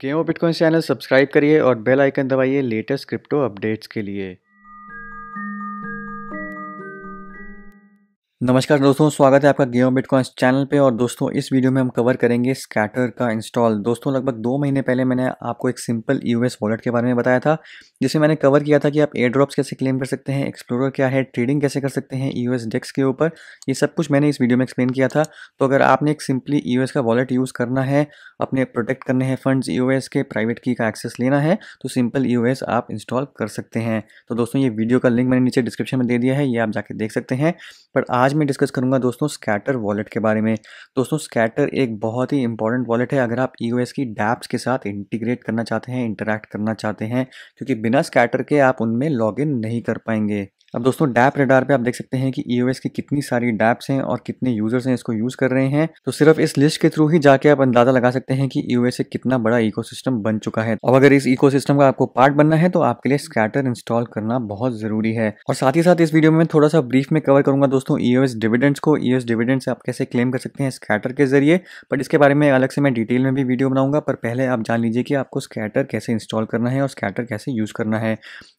Game bitcoin channel subscribe करिए और bell icon दबाइए लेटेस्ट क्रिप्टो अपडेट्स के लिए। नमस्कार दोस्तों, स्वागत है आपका गेम बिटकॉइन चैनल पे। और दोस्तों इस वीडियो में हम कवर करेंगे स्कैटर का इंस्टॉल। दोस्तों लगभग 2 महीने पहले मैंने आपको एक सिंपल यूएस वॉलेट के बारे में बताया था, जिसमें मैंने कवर किया था कि आप एयर ड्रॉप्स कैसे क्लेम कर सकते हैं, एक्सप्लोरर क्या है, ट्रेडिंग कैसे कर सकते हैं यूएस डेक्स के ऊपर। ये सब कुछ मैंने इस वीडियो में एक्सप्लेन किया था। तो अगर आपने एक सिंपली यूएस का वॉलेट यूज़ करना है, अपने प्रोटेक्ट करने हैं फंड्स यूएस के, प्राइवेट की का एक्सेस लेना है, तो सिंपल यूएस आप इंस्टॉल कर सकते हैं। तो दोस्तों ये वीडियो का लिंक मैंने नीचे डिस्क्रिप्शन में दे दिया है, ये आप जाके देख सकते हैं। पर आज मैं डिस्कस करूंगा दोस्तों स्कैटर वॉलेट के बारे में। दोस्तों स्कैटर एक बहुत ही इंपॉर्टेंट वॉलेट है अगर आप ईओएस की डैप्स के साथ इंटीग्रेट करना चाहते हैं, इंटरैक्ट करना चाहते हैं, क्योंकि बिना स्कैटर के आप उनमें लॉगिन नहीं कर पाएंगे। अब दोस्तों डैप रेडार पे आप देख सकते हैं कि ईओएस की कितनी सारी डैप्स हैं और कितने यूजर्स हैं इसको यूज कर रहे हैं। तो सिर्फ इस लिस्ट के थ्रू ही जाके आप अंदाजा लगा सकते हैं कि ईओएस एक कितना बड़ा इकोसिस्टम बन चुका है। अब अगर इस इकोसिस्टम का आपको पार्ट बनना है तो आपके लिए स्कैटर इंस्टॉल करना बहुत जरूरी है। और साथ ही साथ इस वीडियो में मैं थोड़ा सा ब्रीफ में कवर करूंगा दोस्तों ईओएस डिविडेंड्स को। ईओएस डिविडेंड्स आप कैसे क्लेम कर सकते हैं स्कैटर के जरिए, बट इसके बारे में अलग से मैं डिटेल में भी वीडियो बनाऊंगा। पर पहले आप जान लीजिए कि आपको स्कैटर कैसे इंस्टॉल करना है और स्कैटर कैसे यूज करना है।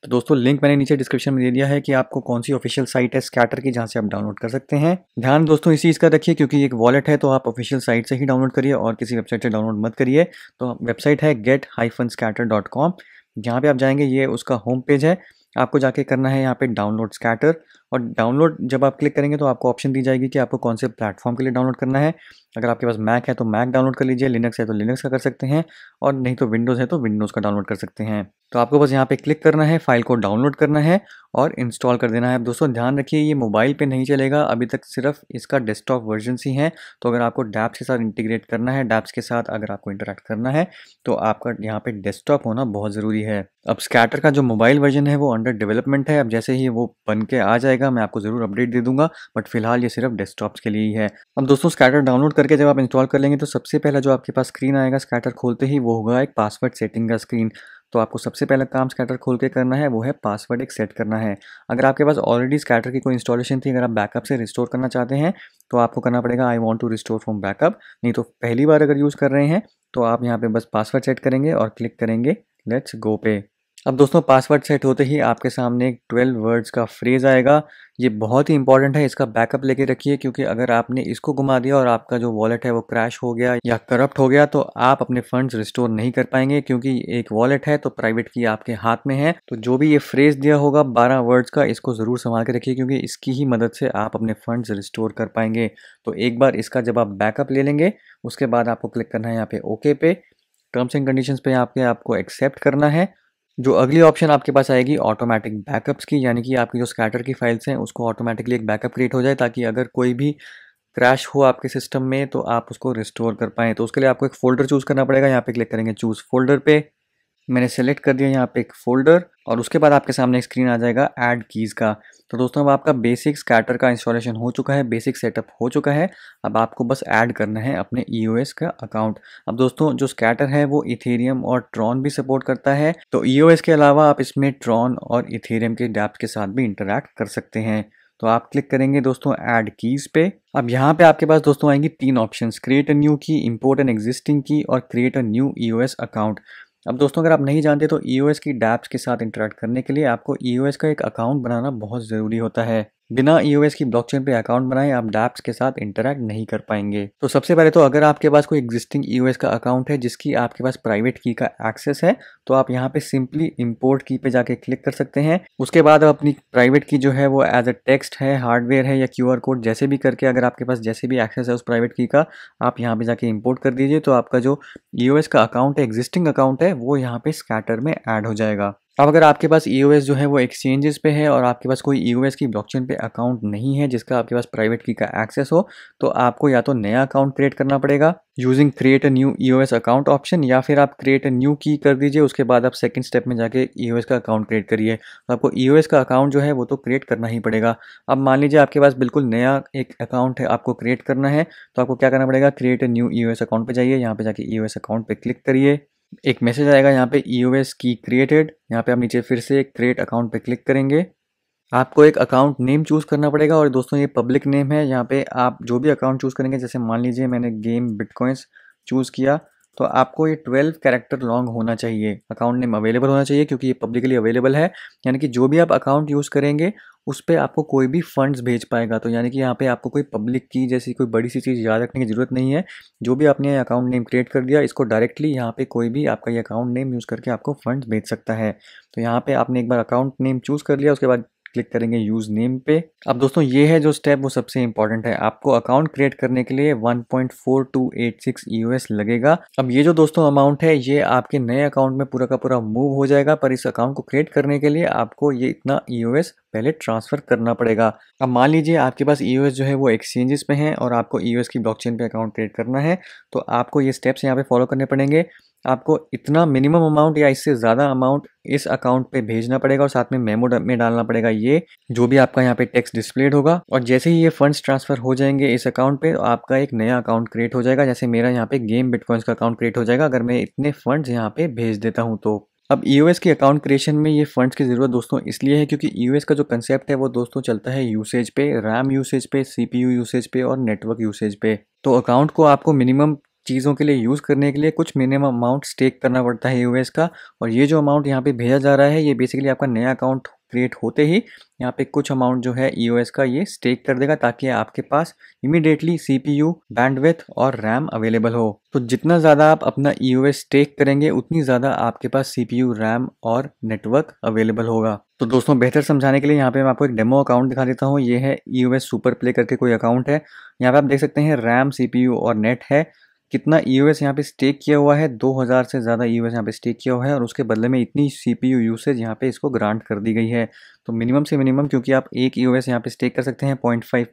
तो दोस्तों लिंक मैंने नीचे डिस्क्रिप्शन में दे दिया है कि आपको कौन सी ऑफिशियल साइट है स्कैटर की जहां से आप डाउनलोड कर सकते हैं। ध्यान दोस्तों इस चीज़ का रखिए, क्योंकि एक वॉलेट है तो आप ऑफिशियल साइट से ही डाउनलोड करिए और किसी वेबसाइट से डाउनलोड मत करिए। तो वेबसाइट है get-scatter.com। यहाँ पे आप जाएंगे, ये उसका होम पेज है। आपको जाके करना है यहाँ पे डाउनलोड स्कैटर। और डाउनलोड जब आप क्लिक करेंगे तो आपको ऑप्शन दी जाएगी कि आपको कौन से प्लेटफॉर्म के लिए डाउनलोड करना है। अगर आपके पास मैक है तो मैक डाउनलोड कर लीजिए, लिनक्स है तो लिनक्स का कर सकते हैं, और नहीं तो विंडोज़ है तो विंडोज़ का डाउनलोड कर सकते हैं। तो आपको बस यहाँ पे क्लिक करना है, फाइल को डाउनलोड करना है और इंस्टॉल कर देना है। दोस्तों ध्यान रखिए ये मोबाइल पे नहीं चलेगा, अभी तक सिर्फ इसका डेस्कटॉप वर्जन ही है। तो अगर आपको डैप्स के साथ इंटीग्रेट करना है, डैप्स के साथ अगर आपको इंटरेक्ट करना है, तो आपका यहाँ पे डेस्कटॉप होना बहुत ज़रूरी है। अब स्कैटर का जो मोबाइल वर्जन है वो अंडर डेवलपमेंट है। अब जैसे ही वो बन के आ जाएगा मैं आपको ज़रूर अपडेट दे दूंगा, बट फिलहाल ये सिर्फ डेस्कटॉप्स के लिए ही है। अब दोस्तों स्कैटर डाउनलोड करके जब आप इंस्टॉल कर लेंगे तो सबसे पहला जो आपके पास स्क्रीन आएगा स्कैटर खोलते ही, वो होगा एक पासवर्ड सेटिंग का स्क्रीन। तो आपको सबसे पहला काम स्कैटर खोल के करना है वो है पासवर्ड एक सेट करना है। अगर आपके पास ऑलरेडी स्कैटर की कोई इंस्टॉलेशन थी, अगर आप बैकअप से रिस्टोर करना चाहते हैं तो आपको करना पड़ेगा I want to restore from backup. नहीं तो पहली बार अगर यूज़ कर रहे हैं तो आप यहाँ पे बस पासवर्ड सेट करेंगे और क्लिक करेंगे लेट्स गो पे। अब दोस्तों पासवर्ड सेट होते ही आपके सामने एक 12 वर्ड्स का फ्रेज आएगा। ये बहुत ही इंपॉर्टेंट है, इसका बैकअप लेके रखिए, क्योंकि अगर आपने इसको घुमा दिया और आपका जो वॉलेट है वो क्रैश हो गया या करप्ट हो गया तो आप अपने फंड्स रिस्टोर नहीं कर पाएंगे, क्योंकि एक वॉलेट है तो प्राइवेट की आपके हाथ में है। तो जो भी ये फ्रेज दिया होगा 12 वर्ड्स का, इसको ज़रूर संभाल के रखिए, क्योंकि इसकी ही मदद से आप अपने फंड्स रिस्टोर कर पाएंगे। तो एक बार इसका जब आप बैकअप ले लेंगे उसके बाद आपको क्लिक करना है यहाँ पे ओके पे, टर्म्स एंड कंडीशंस पे आपको एक्सेप्ट करना है। जो अगली ऑप्शन आपके पास आएगी ऑटोमेटिक बैकअप्स की, यानी कि आपकी जो स्कैटर की फाइल्स हैं उसको ऑटोमेटिकली एक बैकअप क्रिएट हो जाए, ताकि अगर कोई भी क्रैश हो आपके सिस्टम में तो आप उसको रिस्टोर कर पाएँ। तो उसके लिए आपको एक फ़ोल्डर चूज़ करना पड़ेगा। यहाँ पे क्लिक करेंगे चूज़ फ़ोल्डर पे, मैंने सेलेक्ट कर दिया यहाँ पे एक फ़ोल्डर, और उसके बाद आपके सामने एक स्क्रीन आ जाएगा ऐड कीज़ का। तो दोस्तों अब आपका बेसिक स्कैटर का इंस्टॉलेशन हो चुका है, बेसिक सेटअप हो चुका है। अब आपको बस ऐड करना है अपने ईओएस का अकाउंट। अब दोस्तों जो स्कैटर है वो इथेरियम और ट्रॉन भी सपोर्ट करता है, तो ईओएस के अलावा आप इसमें ट्रॉन और इथेरियम के डैप्स के साथ भी इंटरैक्ट कर सकते हैं। तो आप क्लिक करेंगे दोस्तों ऐड कीज़ पे। अब यहाँ पे आपके पास दोस्तों आएंगी 3 ऑप्शंस, क्रिएट अ न्यू की, इंपोर्ट एन एग्जिस्टिंग की और create a new EOS account. अब दोस्तों अगर आप नहीं जानते तो ईओएस की डैप्स के साथ इंटरेक्ट करने के लिए आपको ईओएस का एक अकाउंट बनाना बहुत ज़रूरी होता है। बिना ईओएस की ब्लॉकचेन पे अकाउंट बनाए आप डैप्स के साथ इंटरेक्ट नहीं कर पाएंगे। तो सबसे पहले तो अगर आपके पास कोई एग्जिस्टिंग ईओएस का अकाउंट है जिसकी आपके पास प्राइवेट की का एक्सेस है, तो आप यहाँ पे सिंपली इंपोर्ट की पे जाके क्लिक कर सकते हैं। उसके बाद आप अपनी प्राइवेट की जो है वो एज अ टेक्स्ट है, हार्डवेयर है या क्यूआर कोड, जैसे भी करके अगर आपके पास जैसे भी एक्सेस है उस प्राइवेट की का, आप यहाँ पे जाके इंपोर्ट कर दीजिए। तो आपका जो ईओएस का अकाउंट है, एग्जिस्टिंग अकाउंट है, वो यहाँ पे स्कैटर में ऐड हो जाएगा। अब अगर आपके पास ईओएस जो है वो एक्सचेंजेस पे है और आपके पास कोई ईओएस की ब्लॉकचेन पे अकाउंट नहीं है जिसका आपके पास प्राइवेट की का एक्सेस हो, तो आपको या तो नया अकाउंट क्रिएट करना पड़ेगा using create a new EOS account option, या फिर आप क्रिएट अ न्यू की कर दीजिए। उसके बाद आप सेकंड स्टेप में जाके ईओएस का अकाउंट क्रिएट करिए। तो आपको ईओएस का अकाउंट जो है वो तो क्रिएट करना ही पड़ेगा। अब मान लीजिए आपके पास बिल्कुल नया एक अकाउंट है, आपको क्रिएट करना है, तो आपको क्या करना पड़ेगा, create a new EOS account पे जाइए, यहाँ पे जाके ईओएस अकाउंट पे क्लिक करिए। एक मैसेज आएगा यहाँ पे ईओएस की क्रिएटेड, यहाँ पे आप नीचे फिर से क्रिएट अकाउंट पे क्लिक करेंगे। आपको एक अकाउंट नेम चूज़ करना पड़ेगा, और दोस्तों ये पब्लिक नेम है। यहाँ पे आप जो भी अकाउंट चूज़ करेंगे, जैसे मान लीजिए मैंने गेम बिटकॉइंस चूज़ किया, तो आपको ये 12 कैरेक्टर लॉन्ग होना चाहिए, अकाउंट नेम अवेलेबल होना चाहिए, क्योंकि ये पब्लिकली अवेलेबल है। यानी कि जो भी आप अकाउंट यूज़ करेंगे उस पे आपको कोई भी फंड्स भेज पाएगा। तो यानी कि यहाँ पे आपको कोई पब्लिक की जैसी कोई बड़ी सी चीज़ याद रखने की ज़रूरत नहीं है। जो भी आपने अकाउंट नेम क्रिएट कर दिया, इसको डायरेक्टली यहाँ पे कोई भी आपका ये अकाउंट नेम यूज़ करके आपको फंड्स भेज सकता है। तो यहाँ पे आपने एक बार अकाउंट नेम चूज़ कर लिया, उसके बाद क्लिक करेंगे यूज़ नेम पे। अब दोस्तों ये है जो स्टेप, वो सबसे इंपॉर्टेंट है। आपको अकाउंट क्रिएट करने के लिए 1.4286 यूएस लगेगा। अब ये जो दोस्तों अमाउंट है, ये आपके नए अकाउंट में पूरा का पूरा मूव हो जाएगा, पर इस अकाउंट को क्रिएट करने के लिए आपको ये इतना यूएस पहले ट्रांसफर करना पड़ेगा। अब मान लीजिए आपके पास ईओएस जो है वो एक्सचेंजेस पे है और आपको ईओएस की ब्लॉकचेन पे अकाउंट क्रिएट करना है, तो आपको ये स्टेप्स यहाँ पे फॉलो करने पड़ेंगे। आपको इतना मिनिमम अमाउंट या इससे ज़्यादा अमाउंट इस अकाउंट पे भेजना पड़ेगा और साथ में मेमो में डालना पड़ेगा ये जो भी आपका यहाँ पे टेक्स्ट डिस्प्लेड होगा। और जैसे ही ये फंड्स ट्रांसफर हो जाएंगे इस अकाउंट पे, तो आपका एक नया अकाउंट क्रिएट हो जाएगा। जैसे मेरा यहाँ पे गेम बिटकॉइंस का अकाउंट क्रिएट हो जाएगा अगर मैं इतने फंड्स यहाँ पे भेज देता हूँ तो। अब ईओएस की अकाउंट क्रिएशन में ये फंड्स की ज़रूरत दोस्तों इसलिए है क्योंकि ईओएस का जो कंसेप्ट है वो दोस्तों चलता है यूसेज पे, रैम यूसेज पे, सीपीयू यूसेज पे और नेटवर्क यूसेज पे। तो अकाउंट को आपको मिनिमम चीज़ों के लिए यूज़ करने के लिए कुछ मिनिमम अमाउंट स्टेक करना पड़ता है यूएस का। और ये जो अमाउंट यहाँ पे भेजा जा रहा है, ये बेसिकली आपका नया अकाउंट क्रिएट होते ही यहाँ पे कुछ अमाउंट जो है ईओएस का ये स्टेक कर देगा, ताकि आपके पास इमीडिएटली सीपीयू, बैंडविड्थ और रैम अवेलेबल हो। तो जितना ज़्यादा आप अपना ईओएस स्टेक करेंगे उतनी ज़्यादा आपके पास सीपीयू, रैम और नेटवर्क अवेलेबल होगा। तो दोस्तों बेहतर समझाने के लिए यहाँ पे मैं आपको एक डेमो अकाउंट दिखा देता हूँ। ये है ईओएस सुपर प्ले करके कोई अकाउंट है। यहाँ पे आप देख सकते हैं रैम, सीपीयू और नेट है। कितना ईओएस यहाँ पे स्टेक किया हुआ है, 2000 से ज़्यादा ईओएस यहाँ पे स्टेक किया हुआ है और उसके बदले में इतनी सीपीयू यूसेज यहाँ पे इसको ग्रांट कर दी गई है। तो मिनिमम से मिनिमम, क्योंकि आप एक ईओएस यहाँ पे स्टेक कर सकते हैं 0.5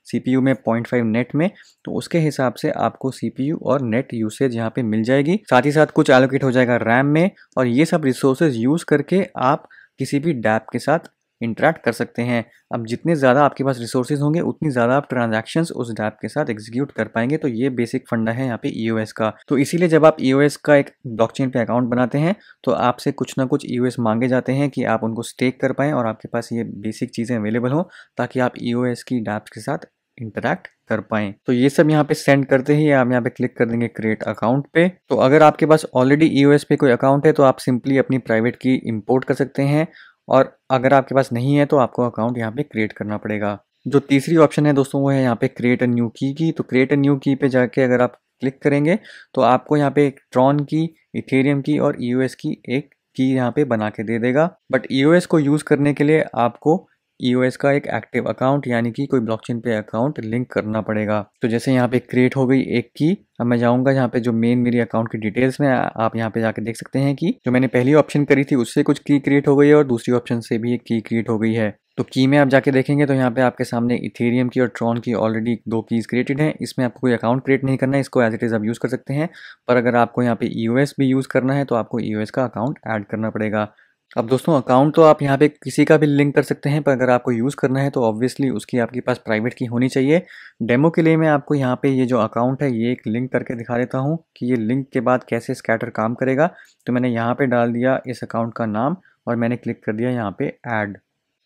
सीपीयू में, 0.5 नेट में, तो उसके हिसाब से आपको सीपीयू और नेट यूसेज यहाँ पे मिल जाएगी। साथ ही साथ कुछ एलोकेट हो जाएगा रैम में, और ये सब रिसोर्सेज यूज़ करके आप किसी भी डैप के साथ इंटरेक्ट कर सकते हैं। अब जितने ज़्यादा आपके पास रिसोर्सेज होंगे उतनी ज़्यादा आप ट्रांजैक्शंस उस डैप के साथ एग्जीक्यूट कर पाएंगे। तो ये बेसिक फंडा है यहाँ पे ईओएस का। तो इसीलिए जब आप ईओएस का एक ब्लॉकचेन पे अकाउंट बनाते हैं तो आपसे कुछ ना कुछ ईओएस मांगे जाते हैं कि आप उनको स्टेक कर पाएँ और आपके पास ये बेसिक चीज़ें अवेलेबल हो, ताकि आप ईओएस की डैप्स के साथ इंटरैक्ट कर पाएँ। तो ये सब यहाँ पे सेंड करते ही आप यहाँ पे क्लिक कर देंगे क्रिएट अकाउंट पे। तो अगर आपके पास ऑलरेडी ईओएस पे कोई अकाउंट है तो आप सिंपली अपनी प्राइवेट की इंपोर्ट कर सकते हैं, और अगर आपके पास नहीं है तो आपको अकाउंट यहाँ पे क्रिएट करना पड़ेगा। जो तीसरी ऑप्शन है दोस्तों वो है यहाँ पे क्रिएट अ न्यू की। तो क्रिएट अ न्यू की पे जाके अगर आप क्लिक करेंगे तो आपको यहाँ पे एक ट्रॉन की, इथेरियम की और ईओएस की एक की यहाँ पे बना के दे देगा। बट ईओएस को यूज़ करने के लिए आपको ईओएस का एक एक्टिव अकाउंट यानी कि कोई ब्लॉकचेन पे अकाउंट लिंक करना पड़ेगा। तो जैसे यहाँ पे क्रिएट हो गई एक की, अब मैं जाऊँगा यहाँ पे जो मेन मेरी अकाउंट की डिटेल्स में, आप यहाँ पे जाके देख सकते हैं कि जो मैंने पहली ऑप्शन करी थी उससे कुछ की क्रिएट हो गई है और दूसरी ऑप्शन से भी एक की क्रिएट हो गई है। तो की में आप जाके देखेंगे तो यहाँ पे आपके सामने इथेरियम की और ट्रॉन की ऑलरेडी 2 कीज़ क्रिएटेड हैं। इसमें आपको कोई अकाउंट क्रिएट नहीं करना है, इसको एज इट इज़ आप यूज़ कर सकते हैं। पर अगर आपको यहाँ पे ईओएस भी यूज़ करना है तो आपको ईओएस का अकाउंट ऐड करना पड़ेगा। अब दोस्तों अकाउंट तो आप यहाँ पे किसी का भी लिंक कर सकते हैं, पर अगर आपको यूज़ करना है तो ऑब्वियसली उसकी आपके पास प्राइवेट की होनी चाहिए। डेमो के लिए मैं आपको यहाँ पे ये जो अकाउंट है ये एक लिंक करके दिखा देता हूँ कि ये लिंक के बाद कैसे स्कैटर काम करेगा। तो मैंने यहाँ पे डाल दिया इस अकाउंट का नाम और मैंने क्लिक कर दिया यहाँ पे ऐड।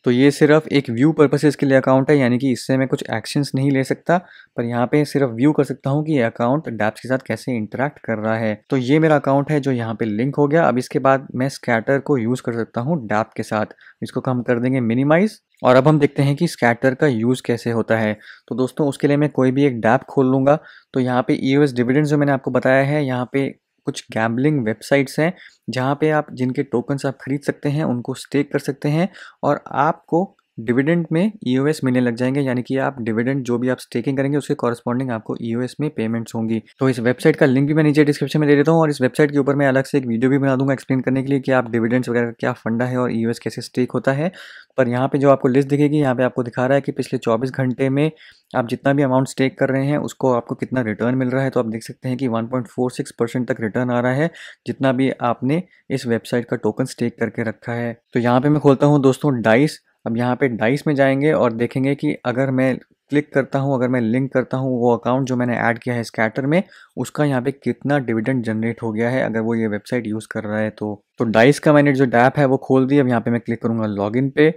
तो ये सिर्फ एक व्यू पर्पसेस के लिए अकाउंट है, यानी कि इससे मैं कुछ एक्शंस नहीं ले सकता, पर यहाँ पे सिर्फ व्यू कर सकता हूँ कि ये अकाउंट डैप्स के साथ कैसे इंटरेक्ट कर रहा है। तो ये मेरा अकाउंट है जो यहाँ पे लिंक हो गया। अब इसके बाद मैं स्कैटर को यूज़ कर सकता हूँ डैप के साथ। इसको हम कर देंगे मिनिमाइज, और अब हम देखते हैं कि स्कैटर का यूज़ कैसे होता है। तो दोस्तों उसके लिए मैं कोई भी एक डैप खोल लूँगा। तो यहाँ पे ईओएस डिविडेंड्स जो मैंने आपको बताया है, यहाँ पे कुछ गैम्बलिंग वेबसाइट्स हैं जहाँ पे आप जिनके टोकन्स आप खरीद सकते हैं, उनको स्टेक कर सकते हैं और आपको डिविडेंड में ईओएस मिलने लग जाएंगे। यानी कि आप डिविडेंड जो भी आप स्टेकिंग करेंगे उसके कॉरस्पॉन्डिंग आपको ईओएस में पेमेंट्स होंगी। तो इस वेबसाइट का लिंक भी मैं नीचे डिस्क्रिप्शन में दे देता हूँ, और इस वेबसाइट के ऊपर मैं अलग से एक वीडियो भी बना दूंगा एक्सप्लेन करने के लिए कि आप डिविडेंड्स वगैरह क्या फंडा है और ईओएस कैसे स्टेक होता है। पर यहाँ पे जो आपको लिस्ट दिखेगी, यहाँ पे आपको दिखा रहा है कि पिछले 24 घंटे में आप जितना भी अमाउंट स्टेक कर रहे हैं उसको आपको कितना रिटर्न मिल रहा है। तो आप देख सकते हैं कि 1.46% तक रिटर्न आ रहा है जितना भी आपने इस वेबसाइट का टोकन स्टेक करके रखा है। तो यहाँ पे मैं खोलता हूँ दोस्तों डाइस। अब यहाँ पे डाइस में जाएंगे और देखेंगे कि अगर मैं क्लिक करता हूँ, अगर मैं लिंक करता हूँ वो अकाउंट जो मैंने ऐड किया है स्कैटर में, उसका यहाँ पे कितना डिविडेंड जनरेट हो गया है अगर वो ये वेबसाइट यूज़ कर रहा है। तो डाइस का मैंने जो डैप है वो खोल दी। अब यहाँ पे मैं क्लिक करूँगा लॉगिन पे।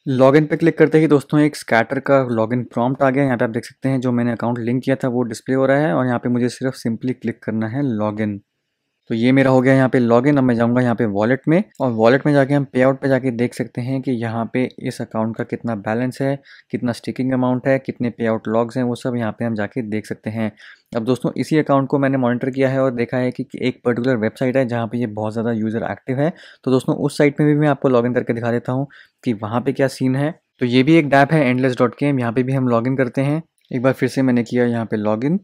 लॉगिन पे क्लिक करते ही दोस्तों एक स्कैटर का लॉगिन प्रॉम्प्ट आ गया। यहाँ पे आप देख सकते हैं जो मैंने अकाउंट लिंक किया था वो डिस्प्ले हो रहा है और यहाँ पे मुझे सिर्फ सिंपली क्लिक करना है लॉगिन। तो ये मेरा हो गया यहाँ पे लॉगिन। अब मैं जाऊँगा यहाँ पे वॉलेट में और वॉलेट में जाके हम पे आउट पे जाके देख सकते हैं कि यहाँ पे इस अकाउंट का कितना बैलेंस है, कितना स्टिकिंग अमाउंट है, कितने पे आउट लॉग्स हैं, वो सब यहाँ पे हम जाके देख सकते हैं। अब दोस्तों इसी अकाउंट को मैंने मॉनिटर किया है और देखा है कि एक पर्टिकुलर वेबसाइट है जहाँ पे ये बहुत ज़्यादा यूज़र एक्टिव है। तो दोस्तों उस साइट में भी मैं आपको लॉगिन करके दिखा देता हूँ कि वहाँ पे क्या सीन है। तो ये भी एक डैप है endless.km, यहाँ पे भी हम लॉगिन करते हैं। एक बार फिर से मैंने किया यहाँ पे लॉगिन।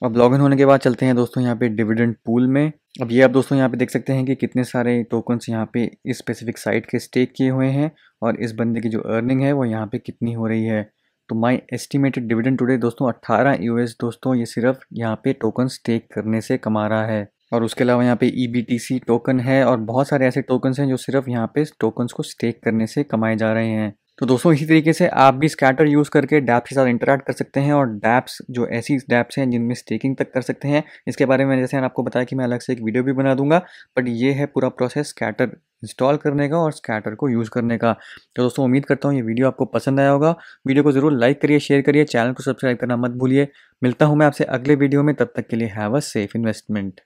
अब लॉगिन होने के बाद चलते हैं दोस्तों यहाँ पे डिविडेंड पूल में। अब ये आप दोस्तों यहाँ पे देख सकते हैं कि कितने सारे टोकन्स यहाँ पे इस स्पेसिफिक साइट के स्टेक किए हुए हैं और इस बंदे की जो अर्निंग है वो यहाँ पे कितनी हो रही है। तो माय एस्टिमेटेड डिविडेंड टुडे दोस्तों 18 यूएस दोस्तों ये सिर्फ यहाँ पे टोकन स्टेक करने से कमा रहा है। और उसके अलावा यहाँ पे EBTC टोकन है और बहुत सारे ऐसे टोकन्स हैं जो सिर्फ यहाँ पे टोकन्स को स्टेक करने से कमाए जा रहे हैं। तो दोस्तों इसी तरीके से आप भी स्कैटर यूज़ करके डैप्स के साथ इंटरैक्ट कर सकते हैं और डैप्स जो ऐसी डैप्स हैं जिनमें स्टेकिंग तक कर सकते हैं। इसके बारे में जैसे मैंने आपको बताया कि मैं अलग से एक वीडियो भी बना दूंगा, बट ये है पूरा प्रोसेस स्कैटर इंस्टॉल करने का और स्कैटर को यूज़ करने का। तो दोस्तों उम्मीद करता हूँ ये वीडियो आपको पसंद आया होगा। वीडियो को ज़रूर लाइक करिए, शेयर करिए, चैनल को सब्सक्राइब करना मत भूलिए। मिलता हूँ मैं आपसे अगले वीडियो में, तब तक के लिए हैव अ सेफ इन्वेस्टमेंट।